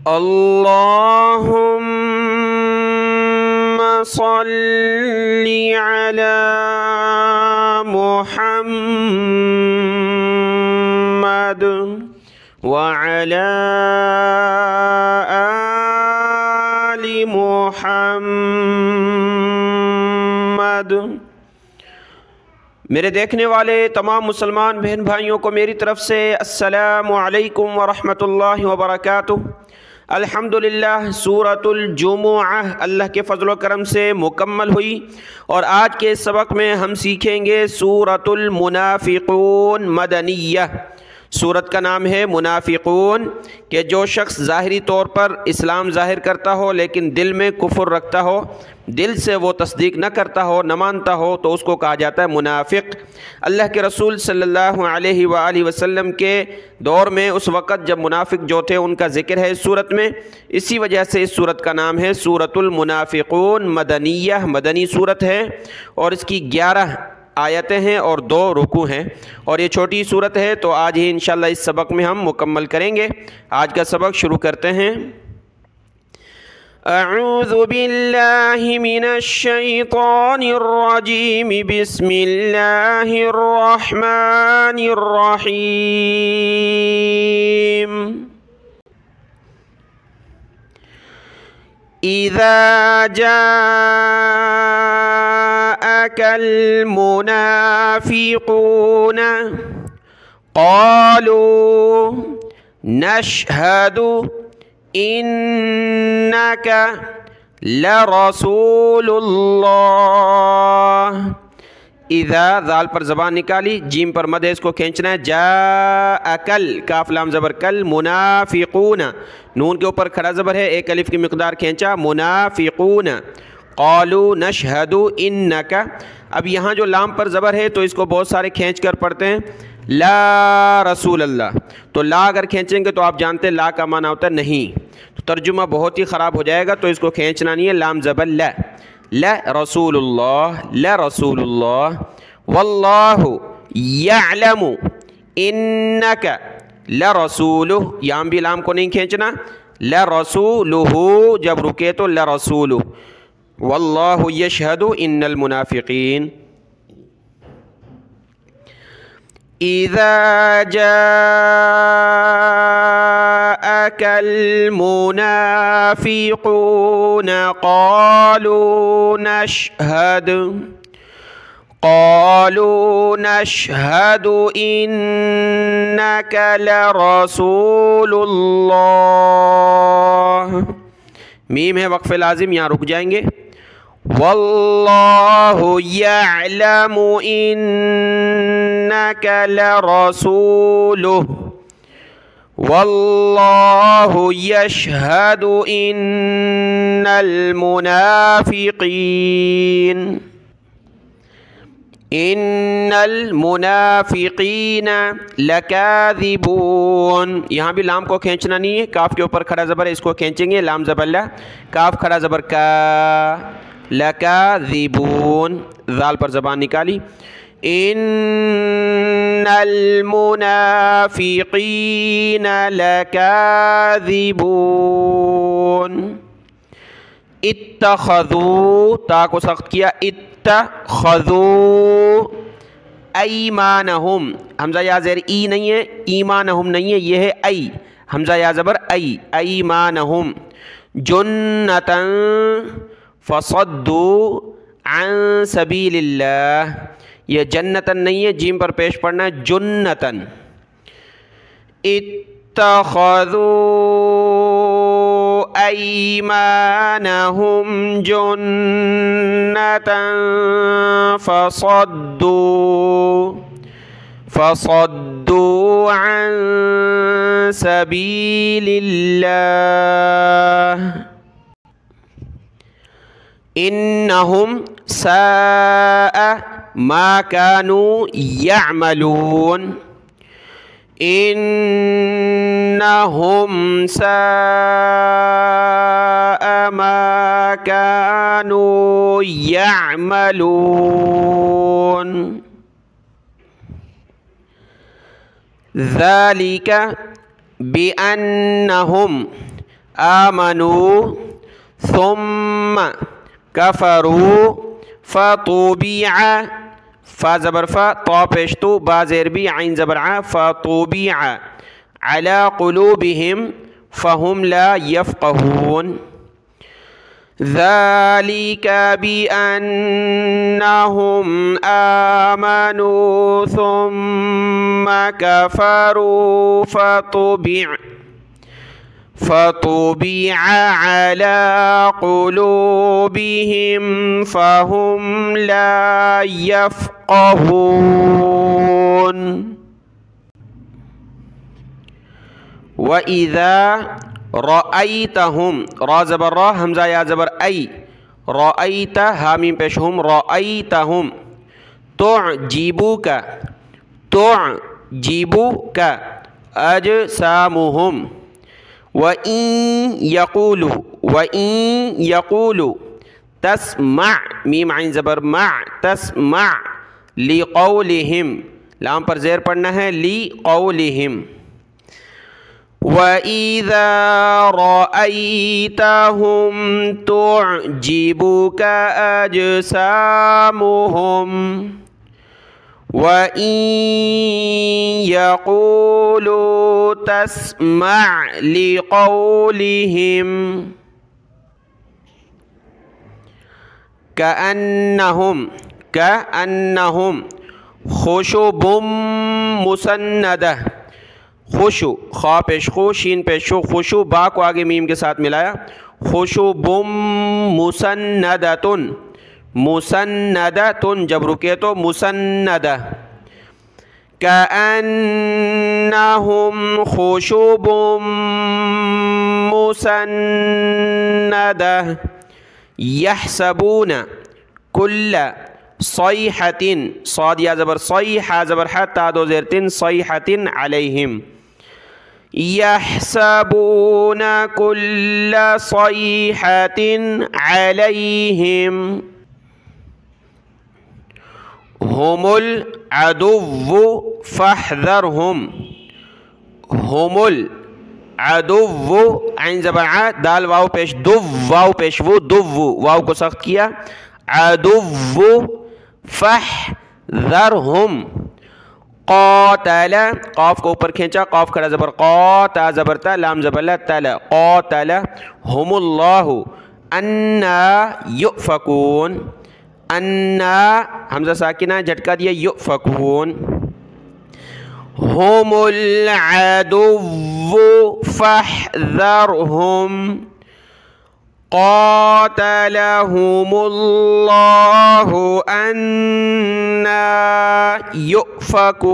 अल्लाहुम्मा सल्ली अला मुहम्मद व अला आलि मुहम्मद। मेरे देखने वाले तमाम मुसलमान बहन भाइयों को मेरी तरफ़ से अस्सलामु अलैकुम व रहमतुल्लाहि व बरकातुहू। अल्हम्दुलिल्लाह सूरतुल जुमुअह अल्लाह के फ़ज़ल व करम से मुकम्मल हुई और आज के सबक में हम सीखेंगे सूरतुल मुनाफ़िक़ून मदनिय्यह। सूरत का नाम है मुनाफ़िक़ून कि जो शख्स ज़ाहिरी तौर पर इस्लाम ज़ाहिर करता हो लेकिन दिल में कुफ़्र रखता हो, दिल से वो तस्दीक न करता हो, न मानता हो, तो उसको कहा जाता है मुनाफ़िक़। अल्लाह के रसूल सल्लल्लाहु अलैहि वसल्लम के दौर में उस वक़्त जब मुनाफ़िक़ जो थे उनका ज़िक्र है इस सूरत में, इसी वजह से इस सूरत का नाम है सूरतुल मुनाफ़िक़ून मदनिय्यह। मदनी सूरत है और इसकी 11 आयतें हैं और 2 रुकू हैं और ये छोटी सूरत है। तो आज ही इंशाअल्लाह इस सबक में हम मुकम्मल करेंगे। आज का सबक शुरू करते हैं। अऊज़ु बिल्लाहि मिनश शैतानिर रजीम, बिस्मिल्लाहिर रहमानिर रहीम। इज़ा जाअकल मुनाफ़िक़ून क़ालू नशहदु इन्नका लरसूलुल्लाह। इज़ा ज़ाल पर ज़बान निकाली, जीम पर मद है, इसको खींचना है। जाअकल काफ लाम ज़बर कल, मुनाफ़िक़ून नून के ऊपर खड़ा ज़बर है, एक अलिफ की मिक़दार खींचा, मुनाफ़िक़ून। क़ालू नशहदु इन्नका, अब यहाँ जो लाम पर ज़बर है तो इसको बहुत सारे खींच कर पढ़ते हैं ला रसूल अल्लाह। तो ला अगर खींचेंगे तो आप जानते हैं ला का माना होता है नहीं, तो तर्जुमा बहुत ही ख़राब हो जाएगा, तो इसको खींचना नहीं है। लाम ज़बर ला, ला रसूलुल्लाह, ला रसूलुल्लाह। वल्लाहु यअलमु इन्नका ला रसूलुहु, यहाँ भी लाम को नहीं खींचना, ला रसूलुहु जब रुके तो ला रसूलुहु। वल्लाहु यशहदु इन्नल मुनाफ़िक़ीन। इज़ा जाअकल मुनाफ़िक़ून क़ालू नशहदु इन्नका लरसूलुल्लाह। मीम है वक़्फ़े लाज़िम, यहाँ रुक जाएंगे। वल्लाहु यअलमु इन्नका लरसूलुहु वल्लाहु यशहदु इन्नल मुनाफ़िक़ीन। इन्नल मुनाफ़िक़ीन लकाज़िबून, यहाँ भी लाम को खींचना नहीं है, काफ के ऊपर खड़ा ज़बर है, इसको खींचेंगे। लाम ज़बर ला, काफ खड़ा ज़बर का, लकाज़िबून ज़ाल पर ज़बान निकाली। इन्नल मुनाफ़िक़ीन लकाज़िबून। इत्तख़ज़ू ता को सख्त किया, इत्तख़ज़ू ऐमानहुम, हमज़ा या ज़ेर ई नहीं है, ईमानहुम नहीं है, यह है ऐ, हमज़ा या ज़बर ऐ, ऐमानहुम। जुन्नतन फ़सद्दू अन सबीलिल्लाह, यह जन्नतन नहीं है, जीम पर पेश पढ़ना है, जुन्नतन। इत्तख़ज़ू ऐमानहुम जुन्नतन फ़सद्दू अन सबीलिल्लाह। इन्नहुम साअ मा कानू यअमलून। इन्नहुम साअ मा कानू यअमलून। ज़ालिका बिअन्नहुम, आमनू सुम्मा कफरू फतुबिअ फा ज़बर फ़ा तो पेश तो बा ज़ेर बी आइन ज़बर आ फतुबिअ अला क़ुलूबिहिम फ़हुम ला यफ़क़हून ज़ालिक बिअन्नहुम आमनू सुम्मा कफ़रू फतुबिअ अला क़ुलूबिहिम फ़हुम ला यफ़क़हून व इज़ा रअयतहुम रा ज़बर रा हमज़ा या ज़बर आई रअयत हा मीम पेश हुम रअयतहुम तुअजिबुका अजसामुहुम व इन यक़ूलु तस्मा मीम आइन ज़बर मा तस्मा लिक़ौलिहिम लाम पर ज़ेर पढ़ना है लिक़ौलिहिम वइज़ा रअयतहुम तुअजिबुका अजसामुहुम वइन यक़ूलू तस्मा' लिक़ौलिहिम कअन्नहुम खुशुबुम मुसन्नदह खुशु खा पेश खो शीन पेश शो खुशु बा को आगे मीम के साथ मिलाया खुशुबुम मुसन्नदतुन जब रुके तो मुसन्नदा कअन्नहुम खुशुबुम मुसन्नदा यहसबूना कुल्ला सैहतिन साद या ज़बर सैहा ज़बर हा ता दो ज़ेर तिन सैहतिन अलैहिम यहसबूना कुल्ला सैहतिन अलैहिम हुमुल अदुव्वु फहज़रहुम हुमुल अदुव्वु आइन ज़बर आ दाल वाव पेश दुव वाव पेश वो दुव्वु वाव को सख्त किया अदुव्वु फहज़रहुम क़ातल क़ाफ को ऊपर खींचा क़ाफ खड़ा ज़बर क़ाता ज़बर ता लाम ज़बर ला तला क़ातल हुमुल्लाहु अन्ना युफ़कून अन्ना हमज़ा साकिना झटका दिया युफ़कून हुमुल अदुव्वु फहज़रहुम क़ातलहुमुल्लाहु अन्ना युफ़कून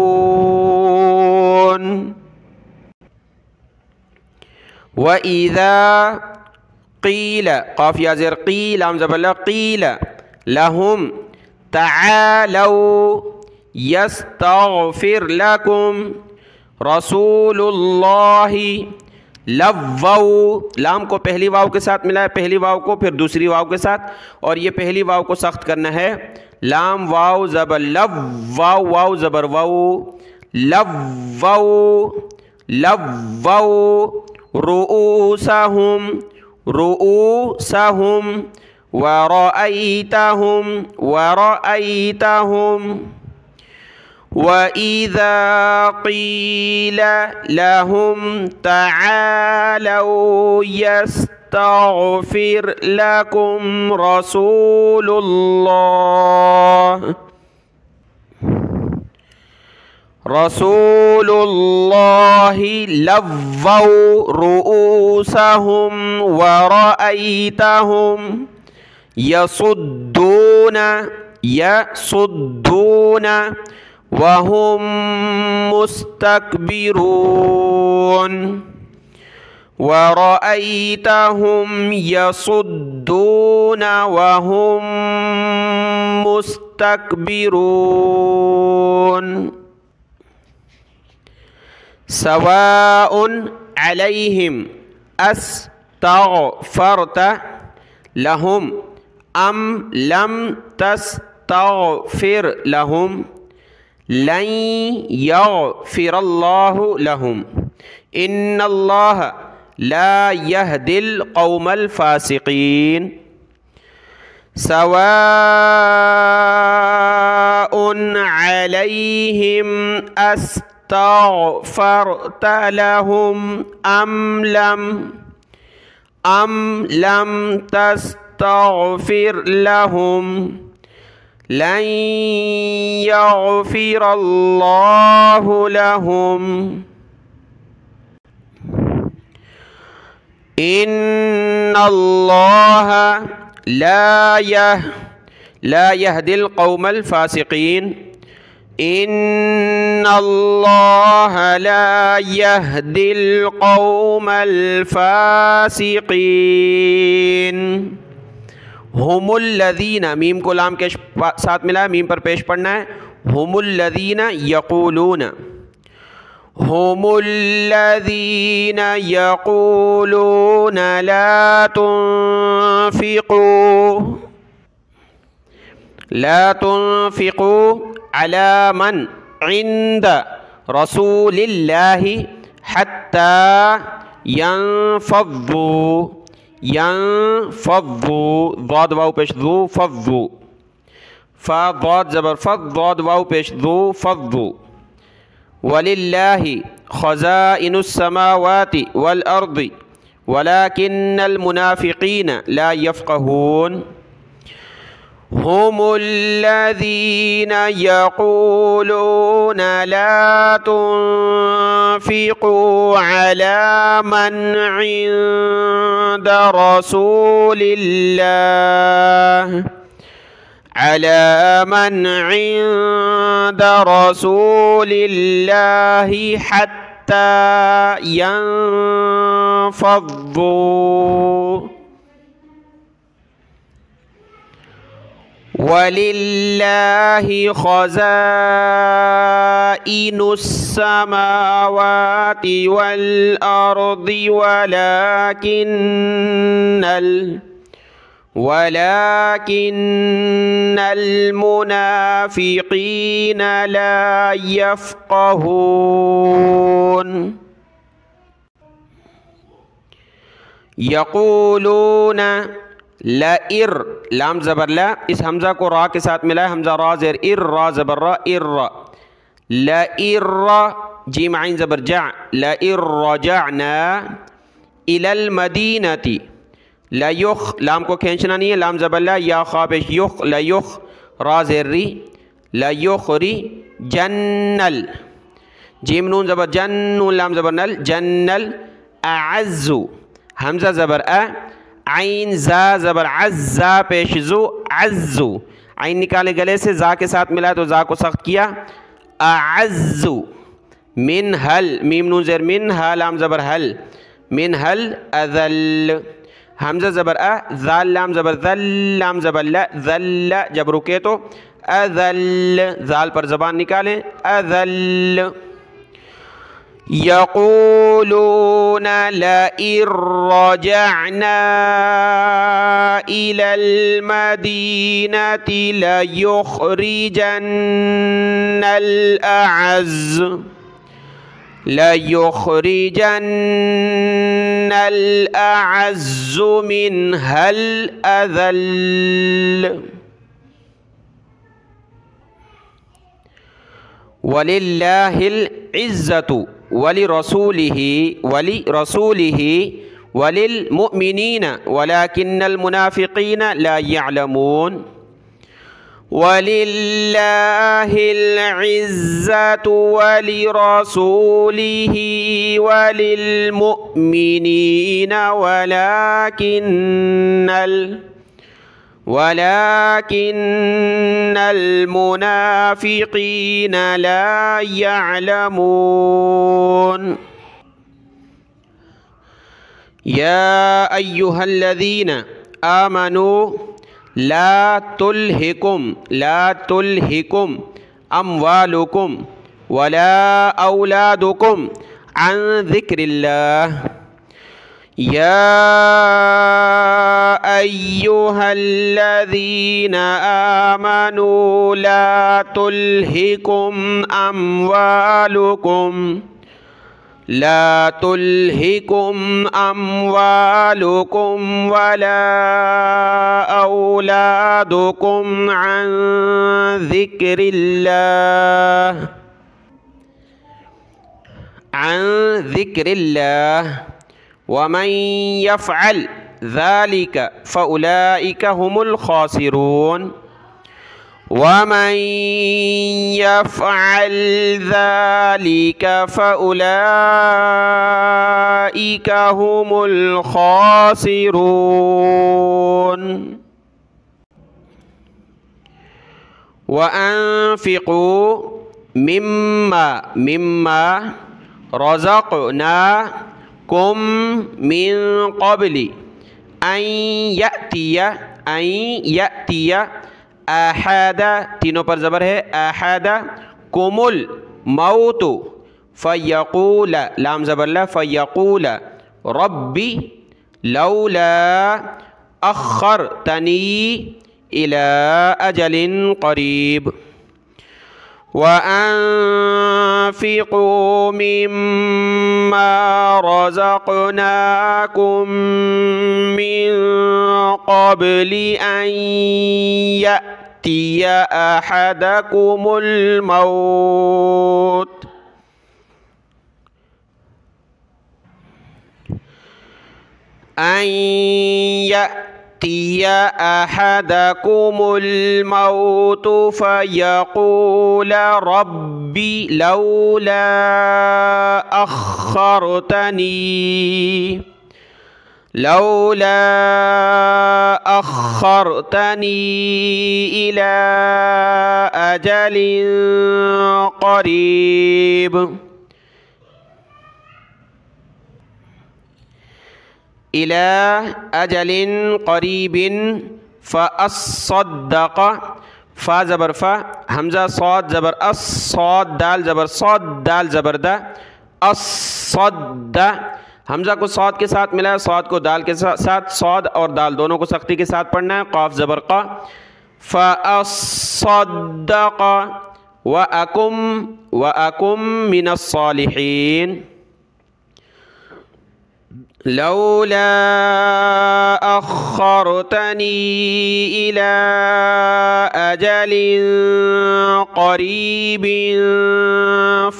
व इज़ा क़ील क़ाफ या ज़ेर क़ील लाम ज़बर ला क़ील लहुम तआलौ यस्तग़फिर लकुम रसूलुल्लाहि लव्वौ लाम को पहली वाव के साथ मिलाया पहली वाव को फिर दूसरी वाव के साथ और ये पहली वाव को सख्त करना है लाम वाव ज़बर लव वाव वाव ज़बर वाव लव्वौ लव्वौ रुऊसहुम वरअयतहुम वइज़ा क़ील लहुम तआलौ यस्तग़फिर लकुम रसूलुल्लाहि लव्वौ रुऊसहुम वरअयतहुम यसुद्दून वहुम मुस्तकबिरून वरअयतहुम यसुद्दून वहुम मुस्तकबिरून सवाउन अलैहिम अस्तग़फ़रत लहुम अम लम तस्तग़फ़िर लहुम लन यग़फ़िरल्लाहु लहुम इन्नल्लाह ला यहदिल कौमल फासिकीन। सवाउन अलैहिम अस्तग़फ़रत लहुम अम लम तस्तग़फ़िर लहुम लन यग़फ़िरल्लाहु लहुम इन्नल्लाह ला यहदिल कौमल फासिकीन। इन्नल्लाह ला यहदिल कौमल फासिकीन। हुमुल्लज़ीना, मीम को लाम के साथ मिला है, मीम पर पेश पढ़ना है। हुमुल्लज़ीना यक़ूलून, हुमुल्लज़ीना यक़ूलून ला तुन्फ़िक़ू अला मन इंद रसूलिल्लाहि हत्ता यंफ़ज़्ज़ू। ज़ाद वाव पेश ज़ू फ़ज़्ज़ू, फ़ा ज़ाद ज़बर फ़ज़ ज़ाद वाव पेश ज़ू फ़ज़्ज़ू। वलिल्लाहि ख़ज़ाइनुस समावाति वल अर्दि वलाकिन्नल मुनाफ़िक़ीन ला यफ़क़हून। हुमुल्लज़ीना यक़ूलून ला तुन्फ़िक़ू अला मन इंद रसूलिल्लाहि हत्ता यंफ़ज़्ज़ू। वलिल्लाहि ख़ज़ाइनुस समावाति वल अर्दि वलाकिन्नल मुनाफ़िक़ीन ला यफ़क़हून। यक़ूलून लइर, लाम ज़बर ला, इस हमज़ा को रा के साथ मिला है, हमज़ा रा ज़ेर इर, रा ज़बर रा, इर लइर, जीम आइन ज़बर जा, लइर रजअना इलल मदीनति लयुख, लाम को खींचना नहीं है, लाम ज़बर ला, या खा पेश युख, लयुख, रा ज़ेर री, लयुखरी जन्नल, जीम नून ज़बर जन, नून लाम ज़बर नल, जन्नल अअज़्ज़ु, हमज़ा ज़बर अ, आइन ज़ा ज़बर अज़्ज़ा पेश ज़ु, अज़्ज़ु, आइन निकाले गले से, ज़ा के साथ मिला तो ज़ा को सख्त किया, अअज़्ज़ु। मिन हल, मीम नून ज़ेर मिन, हा लाम ज़बर हल, मिन हल अज़ल, हमज़ा ज़बर अ, ज़ाल लाम ज़बर ज़ल, लाम ज़बर ल, ज़ल, जब रुके तो अज़ल, ज़ाल पर ज़बान निकालें, अज़ल। यक़ूलून लइन रजअना इलल मदीनति लयुख़रिजन्नल अअज़्ज़ु मिनहल अज़ल। वलिल्लाहिल इज़्ज़तु वलिरसूलिही वलिल मुअमिनीन वलाकिन्नल मुनाफ़िक़ीन ला यअलमून। वलिल्लाहिल इज़्ज़तु वलिरसूलिही वलिल मुअमिनीन वलाकिन्नल मुनाफ़िक़ीन ला यअलमून। या अय्युहल्लज़ीना आमनू ला तुल्हिकुम अम्वालुकुम वला औलादुकुम अन ज़िक्रिल्लाह। या अय्युहल्लज़ीना आमनू ला तुल्हिकुम ला तुल्हिकुम अम्वालुकुम वला औलादुकुम अन ज़िक्रिल्लाह वमन यफ़अल ज़ालिका फ़उलाइका हुमुल ख़ासिरून वमन यफ़अल ज़ालिका फ़उलाइका हुमुल ख़ासिरून व अनफ़िक़ू मिम्मा रज़क़नाकुम मिन क़ब्लि अन यअतिया अहदा, तीनों पर ज़बर है, अहदा कुमुल मौतु फ़यक़ूल, लाम ज़बरला, फ़यक़ूल रब्बी लौला अख़्ख़रतनी इला अजलिन क़रीब व अनफ़िक़ू मिम्मा रज़क़नाकुम मिन क़ब्लि अन यअतिया अहदकुमुल मौत अन यअतिया अहदकुमुल मौत फ़यक़ूल रब्बी लौला अख़्ख़रतनी इला अजलिन क़रीब इला अजलिन क़रीबिन फ़अस्सद्दक़, फ़ा ज़बर फ़ा, हमज़ा सौद ज़बर अस, सौद दाल ज़बर सौद, दाल ज़बर दा, अस्सद्दा, हमज़ा को सौद के साथ मिला, सौद को दाल के साथ, सौद और दाल दोनों को सख्ती के साथ पढ़ना है, क़ाफ ज़बर क़ा, फ़अस्सद्दक़ व अकुम मिनस्सालिहीन लौला अख़्ख़रतनी इला अजलिन क़रीबिन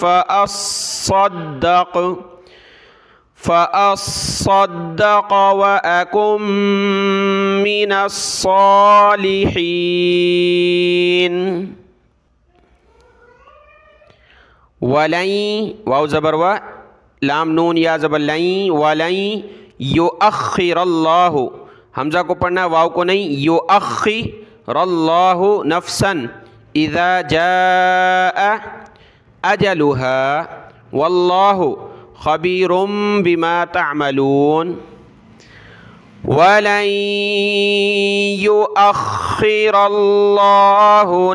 फ़अस्सद्दक़ व अकुम मिनस्सालिहीन वलई, वाव ज़बर व, लाम नून या ज़बर लई, वलई युअख़्खिरल्लाहु, हमज़ा को पढ़ना, वाव को नहीं, युअख़्खिरल्लाहु नफ़्सन इज़ा जाअ अजलुहा वल्लाहु ख़बीरुम बिमा तअमलून वलन युअख़्खिरल्लाहु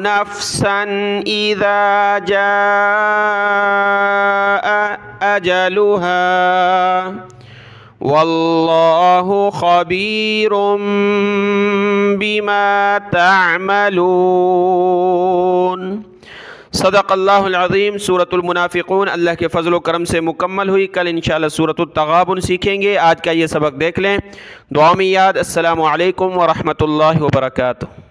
नफ़्सन इज़ा जाअ अजलुहा वल्लाहु ख़बीरुम बिमा तअमलून। सदक़ल्लाहुल अज़ीम। सूरतुल मुनाफ़िक़ून अल्लाह के फ़ज़ल व करम से मुकम्मल हुई। कल इंशाअल्लाह सूरतुत तग़ाबुन सीखेंगे। आज का ये सबक देख लें, दुआ में याद। अस्सलामु अलैकुम व रहमतुल्लाहि व बरकातुहू।